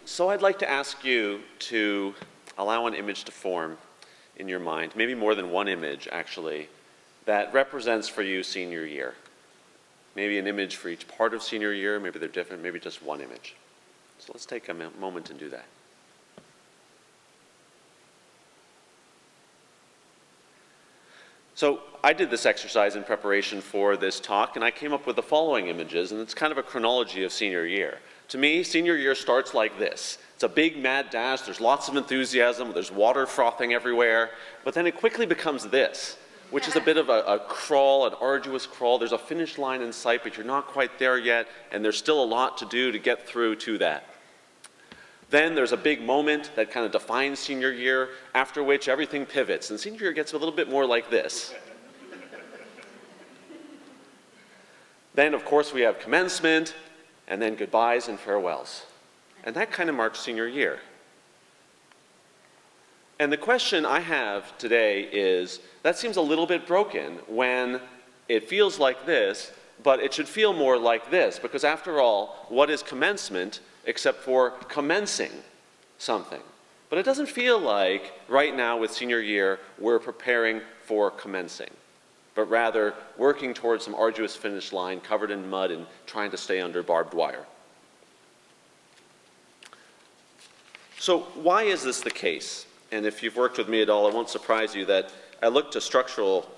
So I'd like to ask you to allow an image to form in your mind, maybe more than one image actually, that represents for you senior year. Maybe an image for each part of senior year, maybe they're different, maybe just one image. So let's take a moment and do that. So I did this exercise in preparation for this talk, and I came up with the following images, and it's kind of a chronology of senior year. To me, senior year starts like this. It's a big mad dash, there's lots of enthusiasm, there's water frothing everywhere, but then it quickly becomes this, which is a bit of a crawl, an arduous crawl. There's a finish line in sight, but you're not quite there yet, and there's still a lot to do to get through to that. Then there's a big moment that kind of defines senior year, after which everything pivots, and senior year gets a little bit more like this. Then, of course, we have commencement, and then goodbyes and farewells. And that kind of marks senior year. And the question I have today is, that seems a little bit broken when it feels like this, but it should feel more like this, because after all, what is commencement except for commencing something? But it doesn't feel like right now with senior year we're preparing for commencing, but rather working towards some arduous finish line covered in mud and trying to stay under barbed wire. So why is this the case? And if you've worked with me at all, it won't surprise you that I looked to structural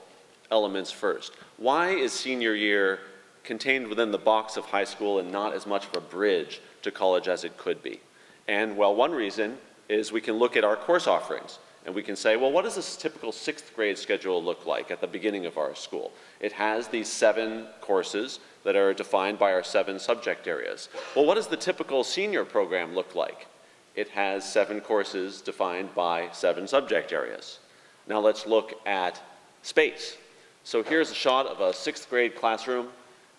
elements first. Why is senior year contained within the box of high school and not as much of a bridge to college as it could be? And well, one reason is we can look at our course offerings and we can say, well, what does this typical 6th grade schedule look like at the beginning of our school? It has these 7 courses that are defined by our 7 subject areas. Well, what does the typical senior program look like? It has 7 courses defined by 7 subject areas. Now let's look at space. So here's a shot of a 6th grade classroom,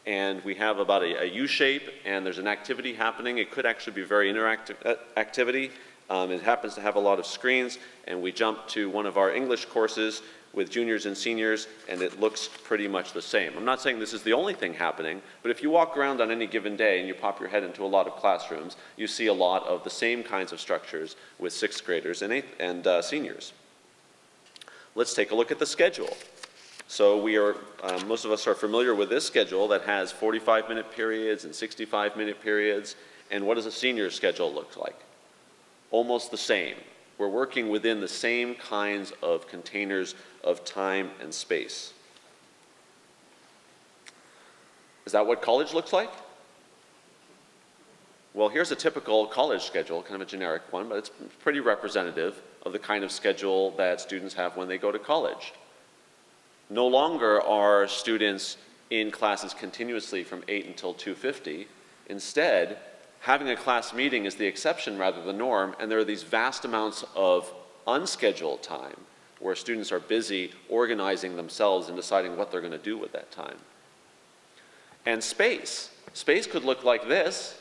and we have about a U shape, and there's an activity happening. It could actually be a very interactive activity. It happens to have a lot of screens, and we jump to one of our English courses with juniors and seniors, and it looks pretty much the same. I'm not saying this is the only thing happening, but if you walk around on any given day and you pop your head into a lot of classrooms, you see a lot of the same kinds of structures with 6th graders and seniors. Let's take a look at the schedule. So most of us are familiar with this schedule that has 45-minute periods and 65-minute periods. And what does a senior schedule look like? Almost the same. We're working within the same kinds of containers of time and space. Is that what college looks like? Well, here's a typical college schedule, kind of a generic one, but it's pretty representative of the kind of schedule that students have when they go to college. No longer are students in classes continuously from 8 until 2:50. Instead, having a class meeting is the exception rather than the norm, and there are these vast amounts of unscheduled time where students are busy organizing themselves and deciding what they're going to do with that time. And space. Space could look like this,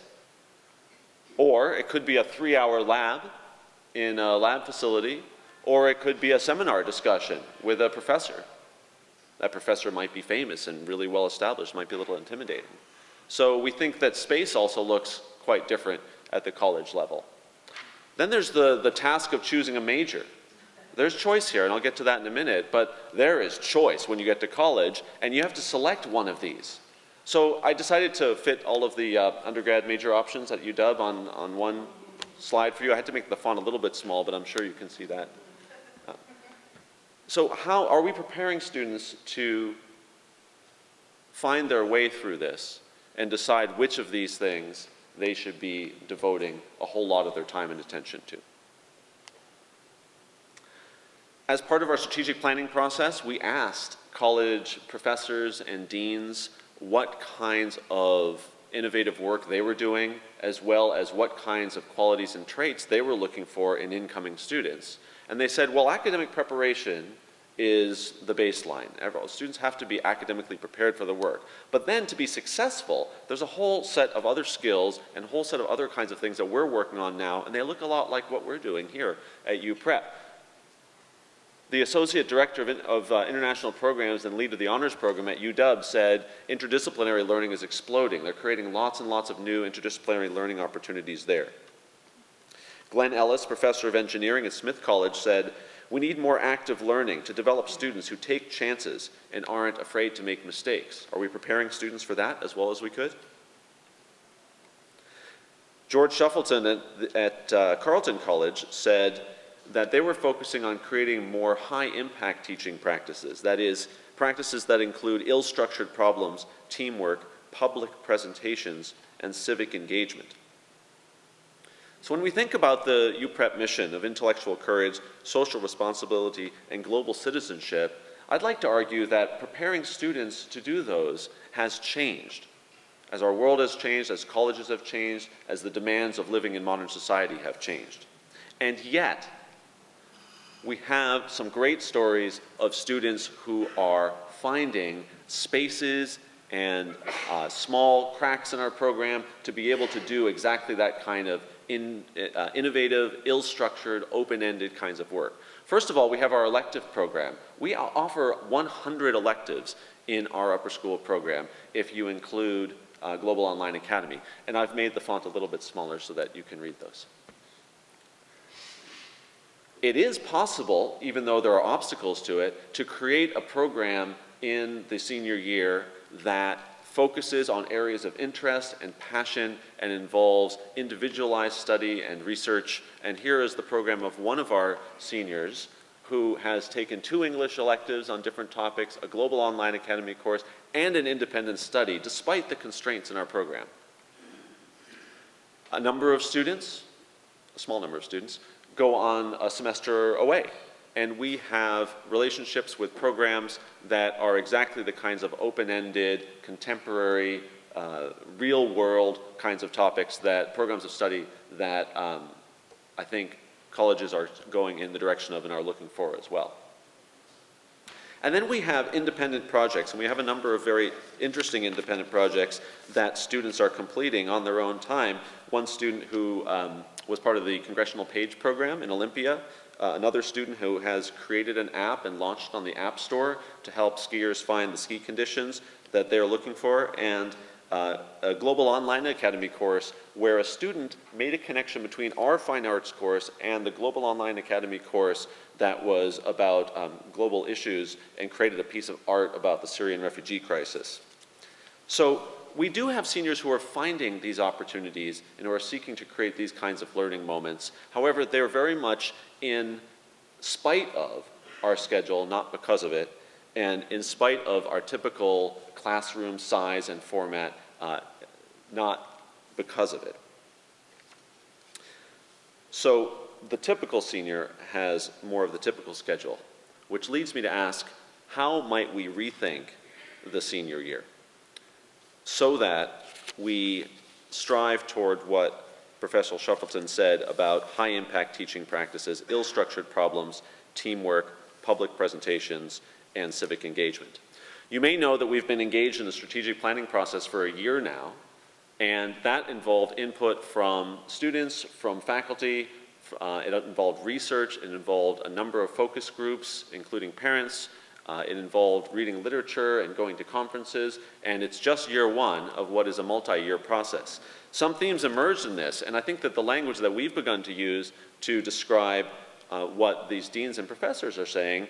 or it could be a 3-hour lab in a lab facility, or it could be a seminar discussion with a professor. That professor might be famous and really well established, might be a little intimidating. So we think that space also looks quite different at the college level. Then there's the task of choosing a major. There's choice here, and I'll get to that in a minute, but there is choice when you get to college, and you have to select one of these. So I decided to fit all of the undergrad major options at UW on one slide for you. I had to make the font a little bit small, but I'm sure you can see that. So how are we preparing students to find their way through this and decide which of these things they should be devoting a whole lot of their time and attention to? As part of our strategic planning process, we asked college professors and deans what kinds of innovative work they were doing, as well as what kinds of qualities and traits they were looking for in incoming students. And they said, well, academic preparation is the baseline. Students have to be academically prepared for the work. But then to be successful, there's a whole set of other skills and a whole set of other kinds of things that we're working on now, and they look a lot like what we're doing here at UPrep. The Associate Director of International Programs and lead of the honors program at UW said interdisciplinary learning is exploding. They're creating lots and lots of new interdisciplinary learning opportunities there. Glenn Ellis, professor of engineering at Smith College, said, "We need more active learning to develop students who take chances and aren't afraid to make mistakes." Are we preparing students for that as well as we could? George Shuffleton at Carleton College said that they were focusing on creating more high-impact teaching practices. That is, practices that include ill-structured problems, teamwork, public presentations, and civic engagement. So when we think about the UPrep mission of intellectual courage, social responsibility, and global citizenship, I'd like to argue that preparing students to do those has changed. As our world has changed, as colleges have changed, as the demands of living in modern society have changed. And yet, we have some great stories of students who are finding spaces and small cracks in our program to be able to do exactly that kind of innovative, ill-structured, open-ended kinds of work. First of all, we have our elective program. We offer 100 electives in our upper school program if you include Global Online Academy. And I've made the font a little bit smaller so that you can read those. It is possible, even though there are obstacles to it, to create a program in the senior year that focuses on areas of interest and passion and involves individualized study and research. And here is the program of one of our seniors who has taken 2 English electives on different topics, a Global Online Academy course, and an independent study, despite the constraints in our program. A number of students, a small number of students, go on a semester away. And we have relationships with programs that are exactly the kinds of open-ended, contemporary, real-world kinds of topics that, programs of study that I think colleges are going in the direction of and are looking for as well. And then we have independent projects, and we have a number of very interesting independent projects that students are completing on their own time. One student who was part of the Congressional Page program in Olympia, another student who has created an app and launched on the App Store to help skiers find the ski conditions that they're looking for, and a Global Online Academy course where a student made a connection between our Fine Arts course and the Global Online Academy course that was about global issues and created a piece of art about the Syrian refugee crisis. So we do have seniors who are finding these opportunities and who are seeking to create these kinds of learning moments. However, they're very much in spite of our schedule, not because of it, and in spite of our typical classroom size and format, not because of it. So the typical senior has more of the typical schedule, which leads me to ask, how might we rethink the senior year so that we strive toward what Professor Shuffleton said about high-impact teaching practices, ill-structured problems, teamwork, public presentations, and civic engagement. You may know that we've been engaged in the strategic planning process for a year now, and that involved input from students, from faculty, it involved research, it involved a number of focus groups, including parents, it involved reading literature and going to conferences, and it's just year one of what is a multi-year process. Some themes emerged in this, and I think that the language that we've begun to use to describe what these deans and professors are saying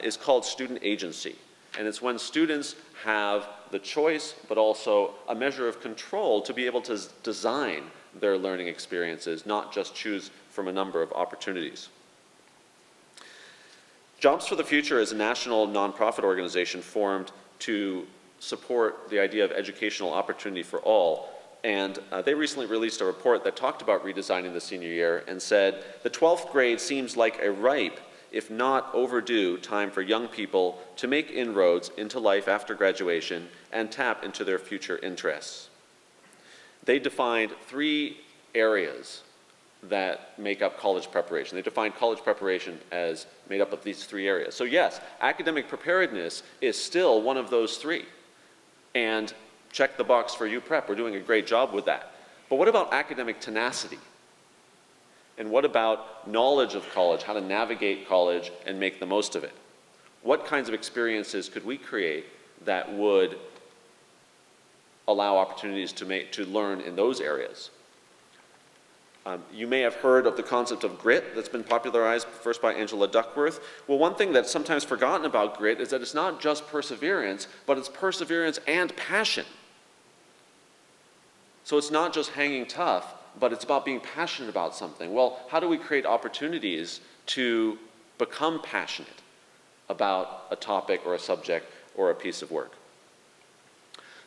is called student agency. And it's when students have the choice, but also a measure of control to be able to design their learning experiences, not just choose from a number of opportunities. Jobs for the Future is a national nonprofit organization formed to support the idea of educational opportunity for all. And they recently released a report that talked about redesigning the senior year and said, the 12th grade seems like a ripe, if not overdue, time for young people to make inroads into life after graduation and tap into their future interests. They defined 3 areas that make up college preparation. They defined college preparation as made up of these 3 areas. So yes, academic preparedness is still one of those 3. And check the box for UPrep, we're doing a great job with that. But what about academic tenacity? And what about knowledge of college, how to navigate college and make the most of it? What kinds of experiences could we create that would allow opportunities to learn in those areas? You may have heard of the concept of grit that's been popularized first by Angela Duckworth. Well, one thing that's sometimes forgotten about grit is that it's not just perseverance, but it's perseverance and passion. So it's not just hanging tough, but it's about being passionate about something. Well, how do we create opportunities to become passionate about a topic or a subject or a piece of work?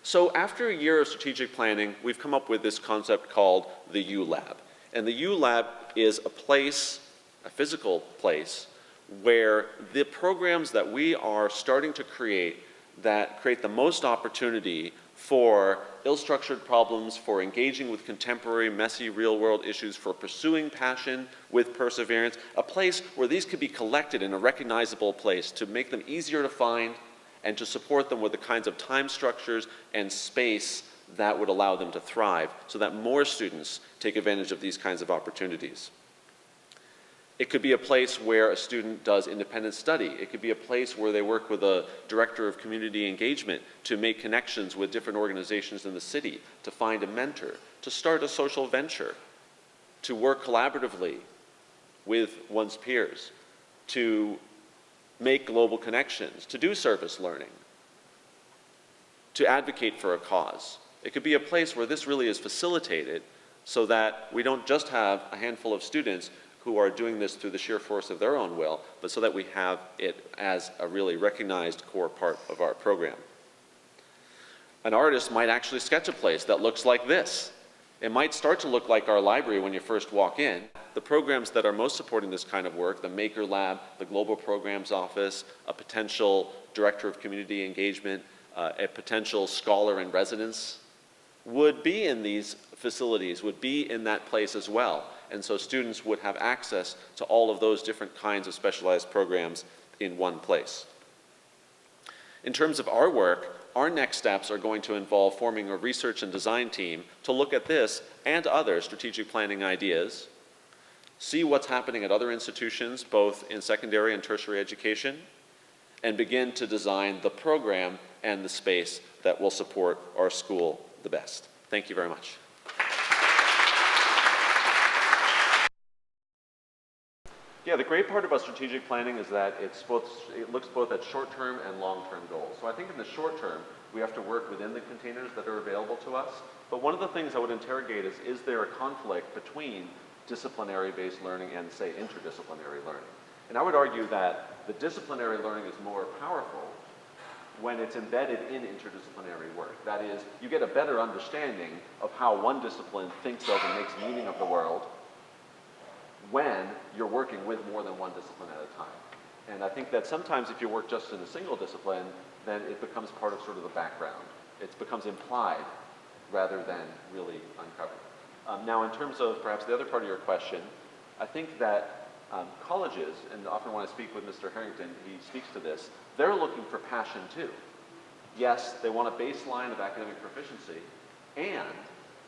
So after a year of strategic planning, we've come up with this concept called the U Lab. And the U Lab is a place, a physical place, where the programs that we are starting to create that create the most opportunity for ill-structured problems, for engaging with contemporary, messy, real-world issues, for pursuing passion with perseverance, a place where these could be collected in a recognizable place to make them easier to find and to support them with the kinds of time structures and space that would allow them to thrive so that more students take advantage of these kinds of opportunities. It could be a place where a student does independent study. It could be a place where they work with a director of community engagement to make connections with different organizations in the city, to find a mentor, to start a social venture, to work collaboratively with one's peers, to make global connections, to do service learning, to advocate for a cause. It could be a place where this really is facilitated so that we don't just have a handful of students who are doing this through the sheer force of their own will, but so that we have it as a really recognized core part of our program. An artist might actually sketch a place that looks like this. It might start to look like our library when you first walk in. The programs that are most supporting this kind of work, the Maker Lab, the Global Programs Office, a potential director of community engagement, a potential scholar in residence, would be in these facilities, would be in that place as well. And so students would have access to all of those different kinds of specialized programs in one place. In terms of our work, our next steps are going to involve forming a research and design team to look at this and other strategic planning ideas, see what's happening at other institutions, both in secondary and tertiary education, and begin to design the program and the space that will support our school the best. Thank you very much. Yeah, the great part about strategic planning is that it looks both at short-term and long-term goals. So I think in the short term, we have to work within the containers that are available to us. But one of the things I would interrogate is there a conflict between disciplinary-based learning and, say, interdisciplinary learning? And I would argue that the disciplinary learning is more powerful when it's embedded in interdisciplinary work. That is, you get a better understanding of how one discipline thinks of and makes meaning of the world when you're working with more than one discipline at a time. And I think that sometimes if you work just in a single discipline, then it becomes part of sort of the background. It becomes implied rather than really uncovered. Now, in terms of perhaps the other part of your question, I think that colleges, and often when I speak with Mr. Harrington, he speaks to this, they're looking for passion too. Yes, they want a baseline of academic proficiency, and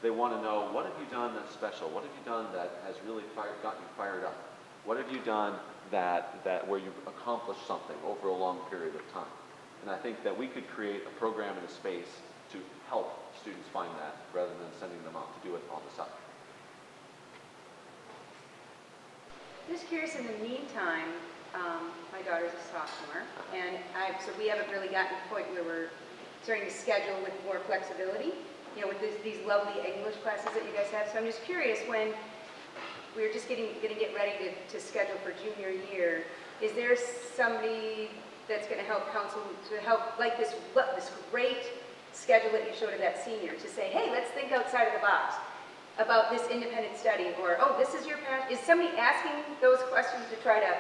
they want to know, what have you done that's special? What have you done that has really gotten you fired up? What have you done where you've accomplished something over a long period of time? And I think that we could create a program and a space to help students find that rather than sending them off to do it on the side. Just curious, in the meantime, my daughter's a sophomore, and so we haven't really gotten to the point where we're starting to schedule with more flexibility, you know, with these lovely English classes that you guys have. So I'm just curious, when we're just going to get ready to schedule for junior year, is there somebody that's going to help counsel, to help, like this great schedule that you showed of that senior, to say, hey, let's think outside of the box about this independent study, or, oh, this is your passion? Is somebody asking those questions to try to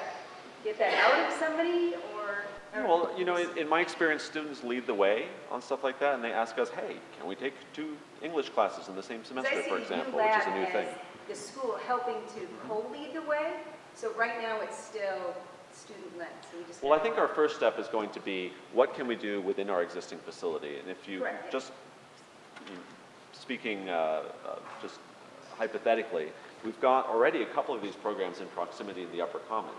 get that out of somebody, or? Well, you know, in my experience, students lead the way on stuff like that, and they ask us, hey, can we take 2 English classes in the same semester, for example, which is a new thing. The school helping to co-lead the way, so right now it's still student-led. So well, I think our first step is going to be, what can we do within our existing facility? And if you just speaking just hypothetically, we've got already a couple of these programs in proximity in the Upper Commons.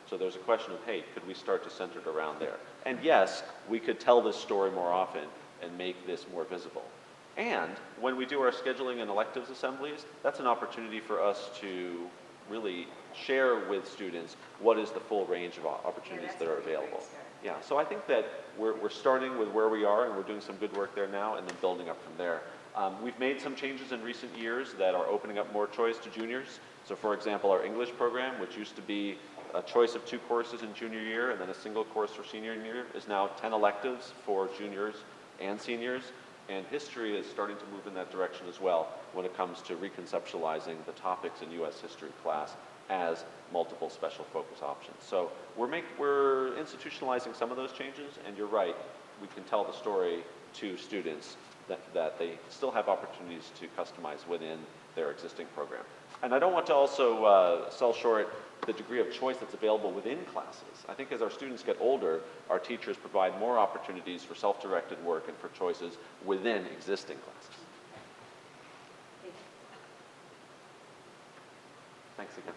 So there's a question of, hey, could we start to center it around there? And yes, we could tell this story more often and make this more visible. And when we do our scheduling and electives assemblies, that's an opportunity for us to really share with students what is the full range of opportunities that are available. Yeah, so I think that we're starting with where we are, and we're doing some good work there now, and then building up from there. We've made some changes in recent years that are opening up more choice to juniors. So for example, our English program, which used to be a choice of 2 courses in junior year and then a single course for senior year, is now 10 electives for juniors and seniors. And history is starting to move in that direction as well when it comes to reconceptualizing the topics in U.S. history class as multiple special focus options. So we're institutionalizing some of those changes, and you're right, we can tell the story to students that they still have opportunities to customize within their existing program. And I don't want to also sell short the degree of choice that's available within classes. I think as our students get older, our teachers provide more opportunities for self-directed work and for choices within existing classes. Thanks again.